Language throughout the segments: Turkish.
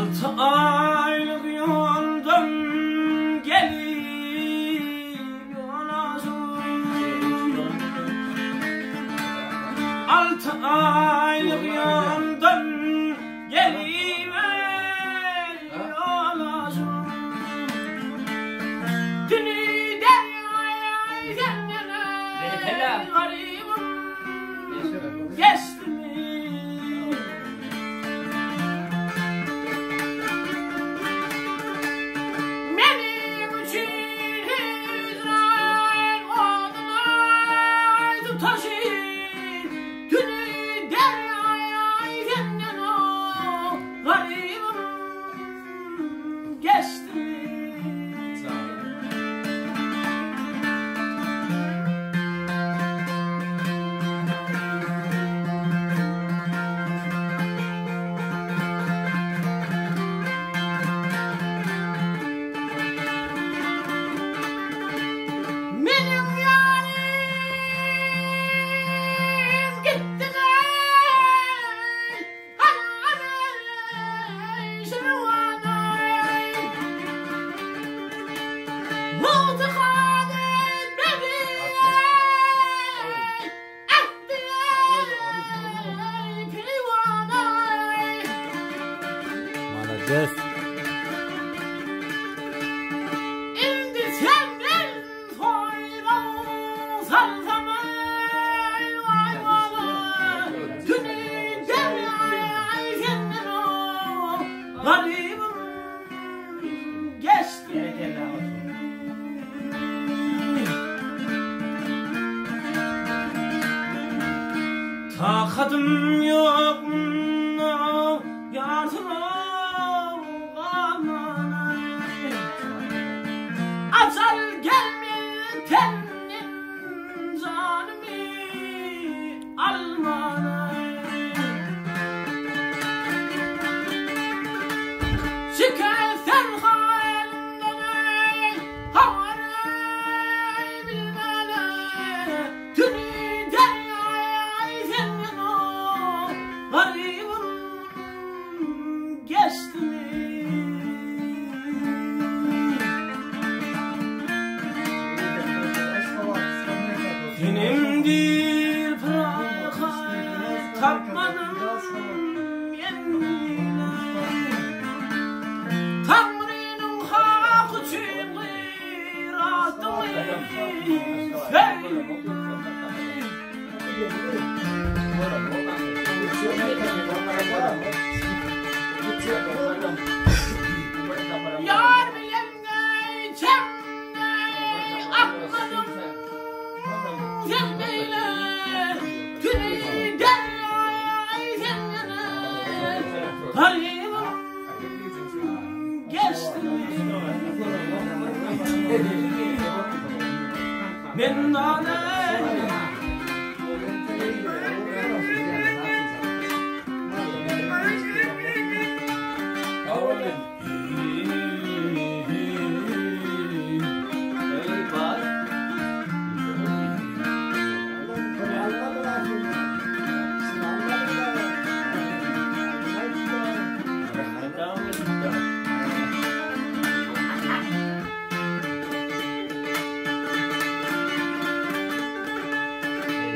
6 aylık yoldan gelip yolasın. 6 aylık yoldan gelip yolasın. Dünü deryaya kendine garibim geçti mi? Benim için İsrail odunaydı taşıyın. Dünü deryaya kendine garibim geçti mi? Benim yarim gitti ey, anay, şunu anay. Mutlaka dedi etti pivanay. Молодец. İndi senden soylan salsamay vay vay. Dünü deryaya kendin o garibim geçti. Takatim yok mu yardıma kalmanay. Açar gelmeyen tenin canımı almanay. Şikayetler halimden ey, havarey bilmene. Dünü deryaya kendin o garibim geçti mi? Benimdir bırakayım tapmadım yenine. Tanrı'nın hak için gıratını yar bilemde çemde akmadım yenmeyle. Dünü deryaya kendine garibim geçti mi? Ben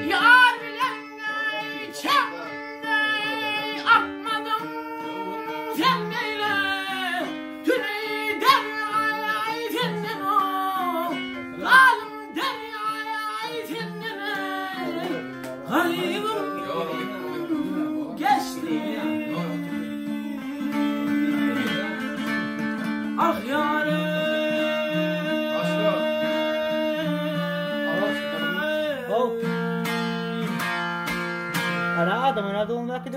yar bilemde çemde akmadım yenmeyle. Dünü deryaya kendin o zalim deryaya kendine garibim geçti. Ah yarim أنا آدم أنا دوم لكن